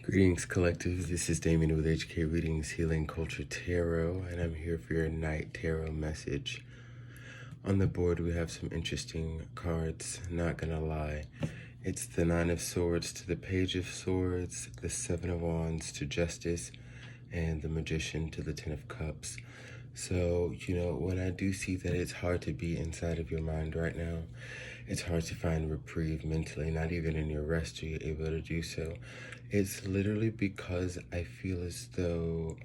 Greetings, collective. This is Damien with HK Readings Healing Culture Tarot, and I'm here for your night tarot message. On the board, we have some interesting cards, not gonna lie. It's the Nine of Swords to the Page of Swords, the Seven of Wands to Justice, and the Magician to the Ten of Cups. So, when I do see that it's hard to be inside of your mind right now, it's hard to find reprieve mentally, not even in your rest are you able to do so. It's literally because I feel as though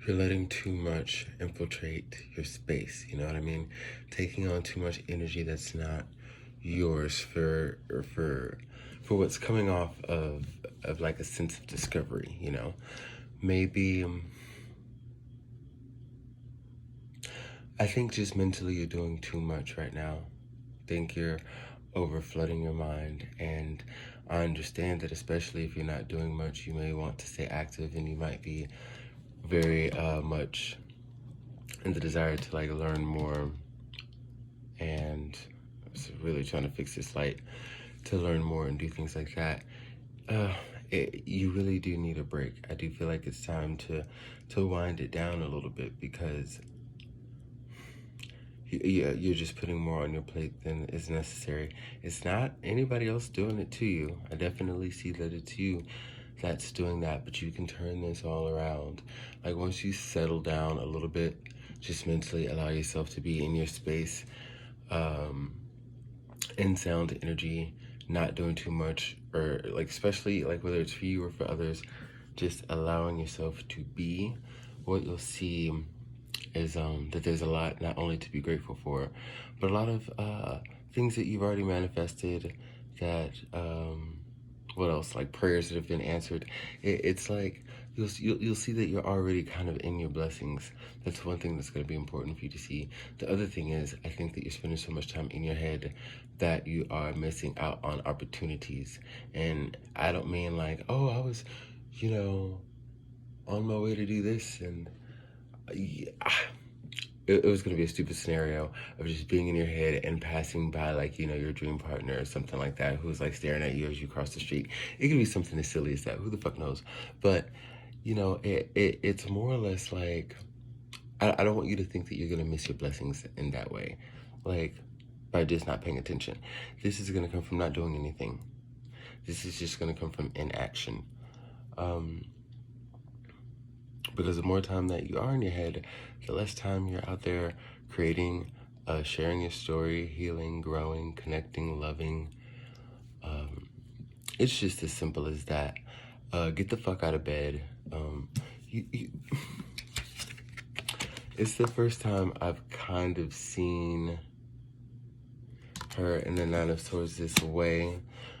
you're letting too much infiltrate your space, you know what I mean? Taking on too much energy that's not yours for what's coming off of like a sense of discovery, Maybe I think just mentally you're doing too much right now. I think you're over flooding your mind, and I understand that, especially if you're not doing much, you may want to stay active, and you might be very much in the desire to like learn more, and really trying to fix this light to learn more and do things like that. You really do need a break. I do feel like it's time to wind it down a little bit, because you're just putting more on your plate than is necessary. It's not anybody else doing it to you. I definitely see that it's you that's doing that, but you can turn this all around. Like, once you settle down a little bit, just mentally allow yourself to be in your space, in sound energy, not doing too much, or like, especially like whether it's for you or for others, just allowing yourself to be. What you'll see is that there's a lot not only to be grateful for, but a lot of things that you've already manifested, that what else, like prayers that have been answered. It's like you'll see that you're already kind of in your blessings. That's one thing that's going to be important for you to see. The other thing is, I think that you're spending so much time in your head that you are missing out on opportunities. And I don't mean like, oh, I was on my way to do this, and it was going to be a stupid scenario of just being in your head and passing by, like, your dream partner or something like that, who's like staring at you as you cross the street. It could be something as silly as that. Who the fuck knows? But it's more or less like, I don't want you to think that you're going to miss your blessings in that way, like by just not paying attention. This is going to come from not doing anything. This is just going to come from inaction. Because the more time that you are in your head, the less time you're out there creating, sharing your story, healing, growing, connecting, loving. It's just as simple as that. Get the fuck out of bed. It's the first time I've kind of seen her in the Nine of Swords this way.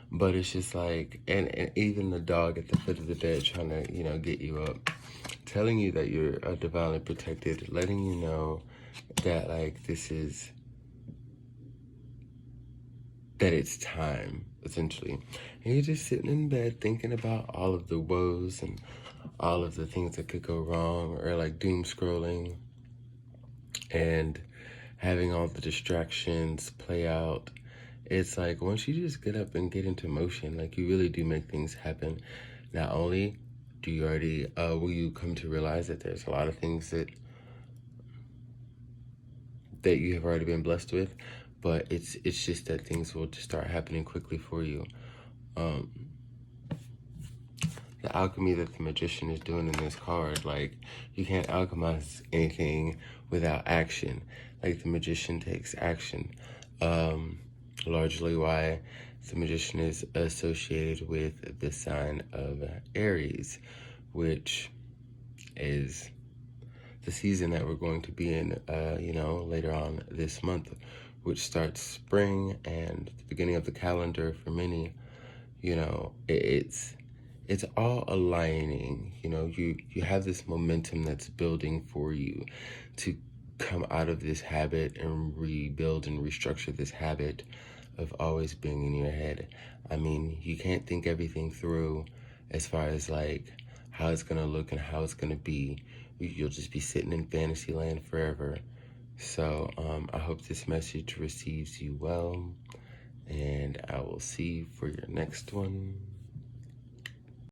But it's just like, and even the dog at the foot of the bed trying to, get you up, telling you that you're divinely protected, letting you know that, like, that it's time, essentially. And you're just sitting in bed thinking about all of the woes and all of the things that could go wrong, or like doom scrolling and having all the distractions play out. It's like, once you just get up and get into motion, like, you really do make things happen. Not only do you already, will you come to realize that there's a lot of things that you have already been blessed with, but it's just that things will just start happening quickly for you. The alchemy that the Magician is doing in this card, like, you can't alchemize anything without action. Like, the Magician takes action. Largely why the Magician is associated with the sign of Aries, which is the season that we're going to be in, later on this month, which starts spring and the beginning of the calendar for many. It's all aligning. You have this momentum that's building for you to come out of this habit and rebuild and restructure this habit of always being in your head. I mean, you can't think everything through as far as like how it's gonna look and how it's gonna be. You'll just be sitting in fantasy land forever. So I hope this message receives you well, and I will see you for your next one.